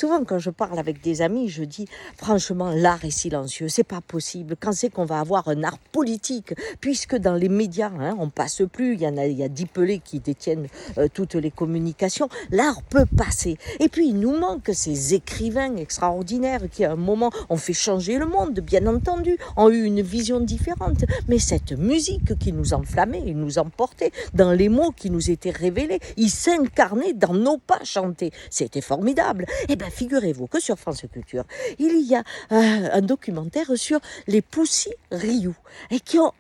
Souvent, quand je parle avec des amis, je dis franchement, l'art est silencieux, c'est pas possible. Quand c'est qu'on va avoir un art politique, puisque dans les médias, on passe plus, il y a 10 pelés qui détiennent toutes les communications, l'art peut passer. Et puis, il nous manque ces écrivains extraordinaires qui, à un moment, ont fait changer le monde, bien entendu, ont eu une vision différente. Mais cette musique qui nous enflammait, il nous emportait dans les mots qui nous étaient révélés, ils s'incarnaient dans nos pas chantés. C'était formidable. Eh bien, figurez-vous que sur France Culture, il y a un documentaire sur les Pussy Riot et qui ont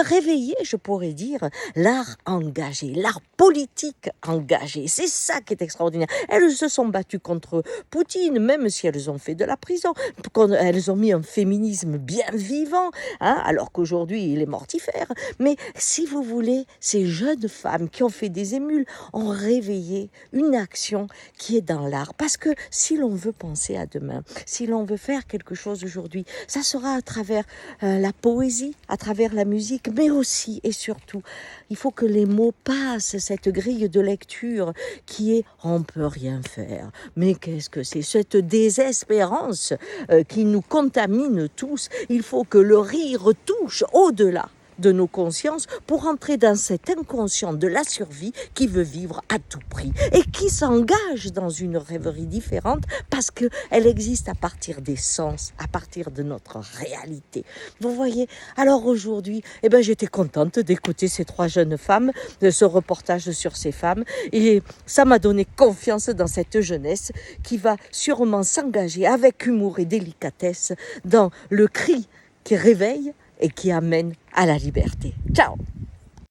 réveillé, je pourrais dire, l'art engagé, l'art politique engagé. C'est ça qui est extraordinaire. Elles se sont battues contre Poutine, même si elles ont fait de la prison. Elles ont mis un féminisme bien vivant, alors qu'aujourd'hui, il est mortifère. Mais si vous voulez, ces jeunes femmes qui ont fait des émules ont réveillé une action qui est dans l'art. Parce que si l'on veut penser à demain, si l'on veut faire quelque chose aujourd'hui, ça sera à travers la poésie, à travers la musique, mais aussi et surtout, il faut que les mots passent, cette grille de lecture qui est « on peut rien faire ». Mais qu'est-ce que c'est? Cette désespérance qui nous contamine tous. Il faut que le rire touche au-delà de nos consciences pour entrer dans cet inconscient de la survie qui veut vivre à tout prix et qui s'engage dans une rêverie différente parce qu'elle existe à partir des sens, à partir de notre réalité. Vous voyez? Alors aujourd'hui, j'étais contente d'écouter ces 3 jeunes femmes, de ce reportage sur ces femmes, et ça m'a donné confiance dans cette jeunesse qui va sûrement s'engager avec humour et délicatesse dans le cri qui réveille et qui amène à la liberté. Ciao!